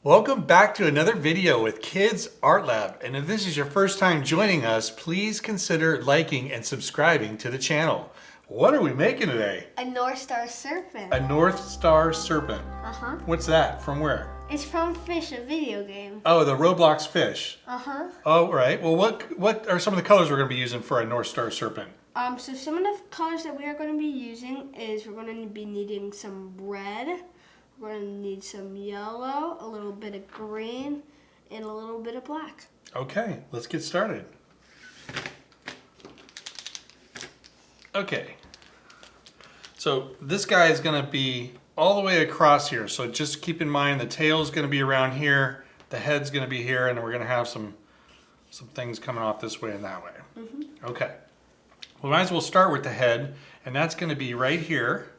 Welcome back to another video with Kids Art Lab. And if this is your first time joining us, please consider liking and subscribing to the channel. What are we making today? A Northstar Serpent. A Northstar Serpent. Uh-huh. What's that? From where? It's from Fisch, a video game. Oh, the Roblox Fisch. Uh-huh. Oh, right. Well, what are some of the colors we're going to be using for a Northstar Serpent? So some of the colors that we are going to be using is we're going to be needing some red, we're going to need some yellow, a little bit of green, and a little bit of black. Okay, let's get started. Okay. So this guy is going to be all the way across here. So just keep in mind the tail is going to be around here, the head's going to be here, and then we're going to have some things coming off this way and that way. Mm-hmm. Okay. We might as well start with the head, and that's going to be right here.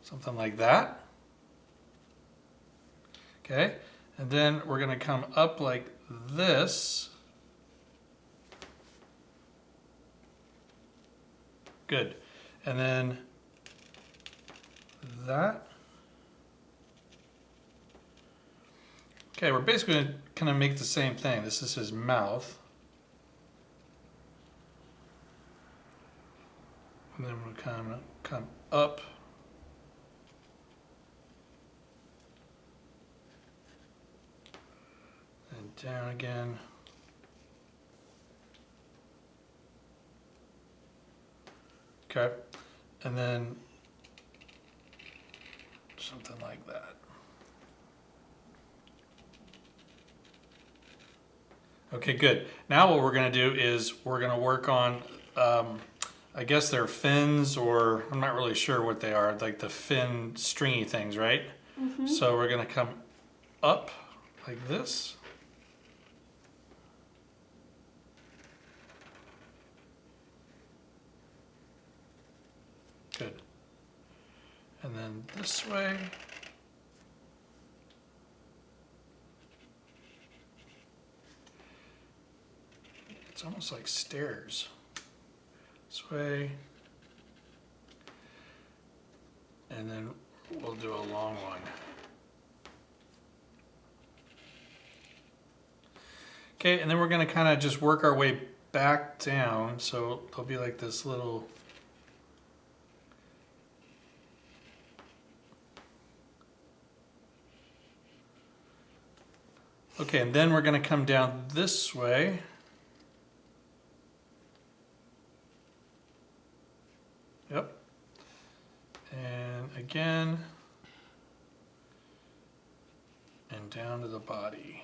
Something like that. Okay, and then we're going to come up like this. Good. And then that. Okay, we're basically going to kind of make the same thing. This is his mouth. And then we'll kind of come up. And down again. Okay, and then something like that. Okay, good. Now what we're going to do is we're going to work on, I guess they're fins, or I'm not really sure what they are, like the fin stringy things, right? Mm-hmm. So we're going to come up like this. Good. And then this way. It's almost like stairs. This way. And then we'll do a long one. Okay, and then we're going to kind of just work our way back down. So there'll be like this little... Okay, and then we're going to come down this way. Yep. And again. And down to the body.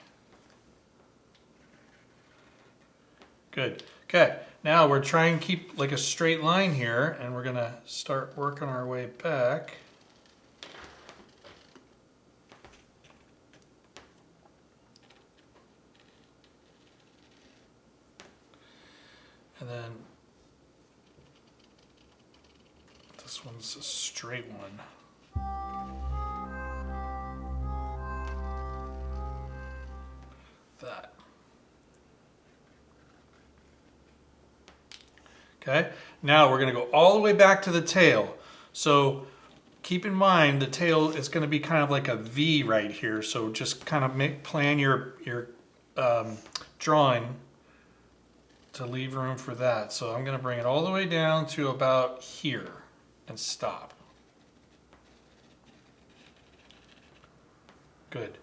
Good. Okay, now we're trying to keep like a straight line here, and we're going to start working our way back. And then this one's a straight one. That. Okay, now we're going to go all the way back to the tail. So keep in mind the tail is going to be kind of like a V right here. So just kind of plan your drawing to leave room for that. So I'm going to bring it all the way down to about here and stop. Good.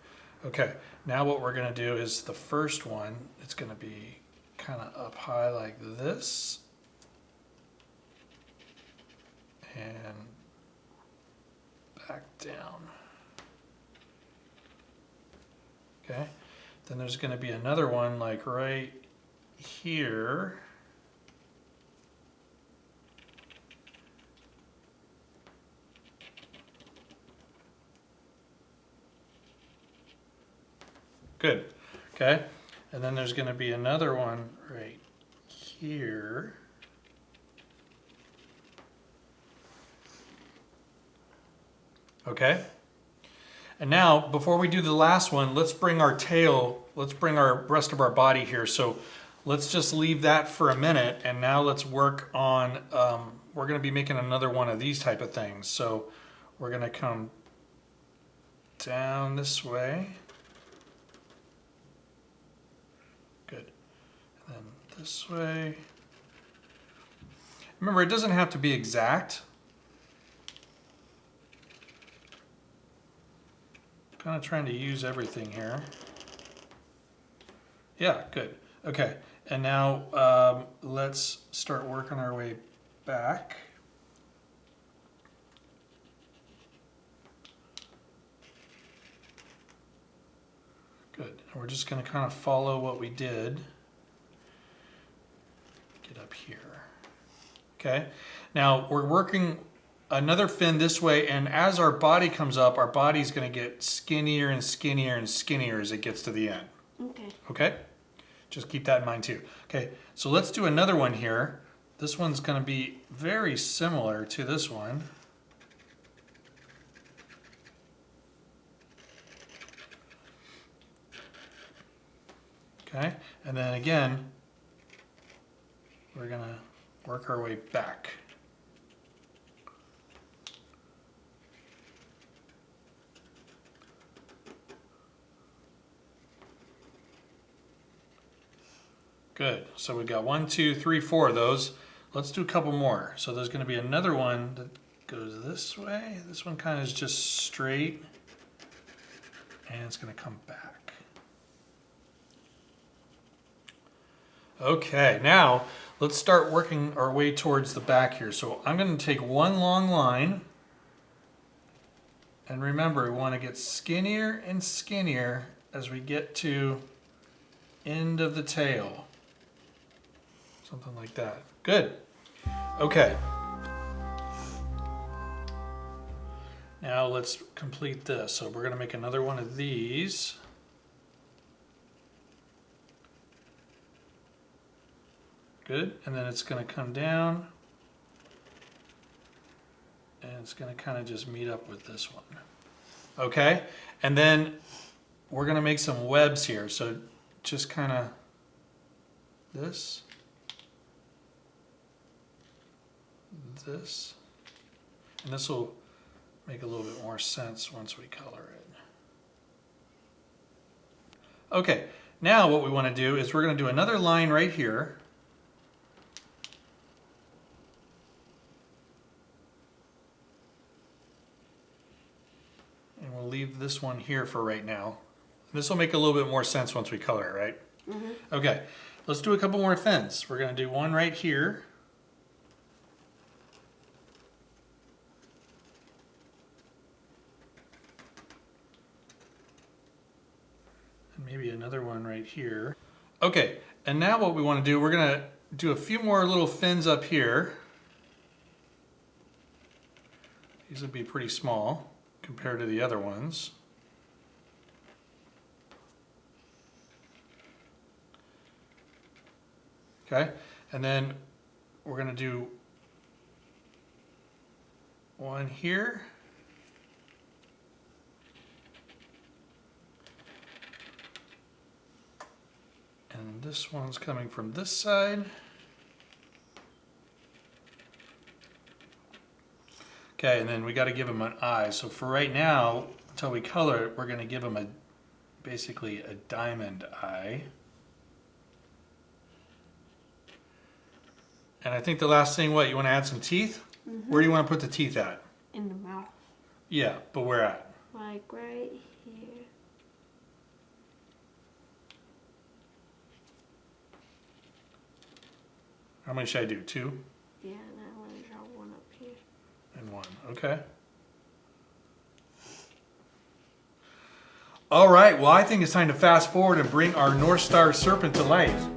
Okay, now what we're going to do is the first one, it's going to be kind of up high like this. And back down. Okay, then there's going to be another one like right here. Good. Okay, and then there's going to be another one right here. Okay, and now before we do the last one, let's bring our tail, let's bring our rest of our body here. So let's just leave that for a minute, and now let's work on we're going to be making another one of these type of things. So we're going to come down this way. Good. And then this way. Remember, it doesn't have to be exact. Kind of trying to use everything here. Yeah, good. Okay, and now let's start working our way back. Good, and we're just going to kind of follow what we did. Get up here. Okay, now we're working another fin this way, and as our body comes up, our body's going to get skinnier and skinnier and skinnier as it gets to the end. Okay. Okay? Just keep that in mind too. Okay, so let's do another one here. This one's going to be very similar to this one. Okay, and then again, we're going to work our way back. Good. So we've got 1, 2, 3, 4 of those. Let's do a couple more. So there's going to be another one that goes this way. This one kind of is just straight, and it's going to come back. Okay, now let's start working our way towards the back here. So I'm going to take one long line, and remember, we want to get skinnier and skinnier as we get to end of the tail. Something like that. Good. Okay. Now let's complete this. So we're going to make another one of these. Good. And then it's going to come down. And it's going to kind of just meet up with this one. Okay. And then we're going to make some webs here. So just kind of this. This, and this will make a little bit more sense once we color it. Okay, now what we want to do is we're going to do another line right here. And we'll leave this one here for right now. This will make a little bit more sense once we color it, right? Mm-hmm. Okay, let's do a couple more fins. We're going to do one right here. Maybe another one right here. Okay, and now what we want to do, we're going to do a few more little fins up here. These would be pretty small compared to the other ones. Okay, and then we're going to do one here. And this one's coming from this side. Okay, and then we got to give them an eye. So for right now, until we color it, we're going to give them basically a diamond eye. And I think the last thing, what, you want to add some teeth? Mm-hmm. Where do you want to put the teeth at? In the mouth. Yeah, but where at? Like right here. How many should I do? 2? Yeah, and I want to draw one up here. And 1, okay. All right, well, I think it's time to fast forward and bring our Northstar Serpent to life.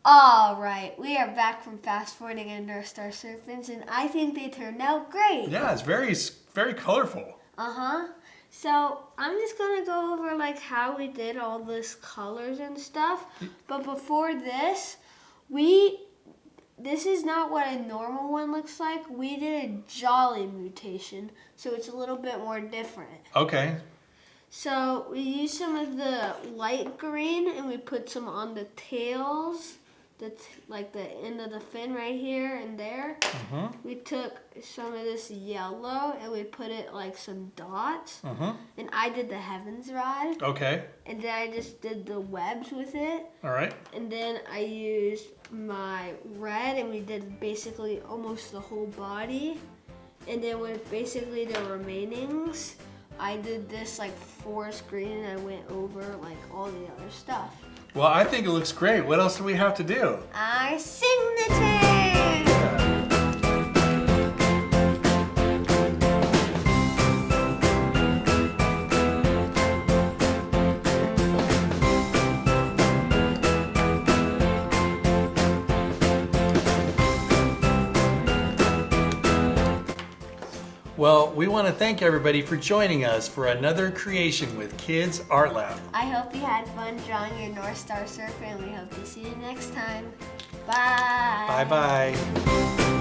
All right, we are back from fast forwarding and Northstar Serpents, and I think they turned out great. Yeah, it's very colorful. So I'm just gonna go over like how we did all this colors and stuff. But before this, this is not what a normal one looks like. We did a jolly mutation, so it's a little bit more different. Okay. So we used some of the light green and we put some on the tails, like the end of the fin right here and there. We took some of this yellow and we put it like some dots. And I did the heavens rod. Okay. And then I just did the webs with it. All right. And then I used my red and we did basically almost the whole body. And then with basically the remainings, I did this like forest green and I went over like all the other stuff. Well, I think it looks great. What else do we have to do? Our signature! Well, we want to thank everybody for joining us for another creation with Kids Art Lab. I hope you had fun drawing your Northstar Serpent. We hope to see you next time. Bye! Bye-bye.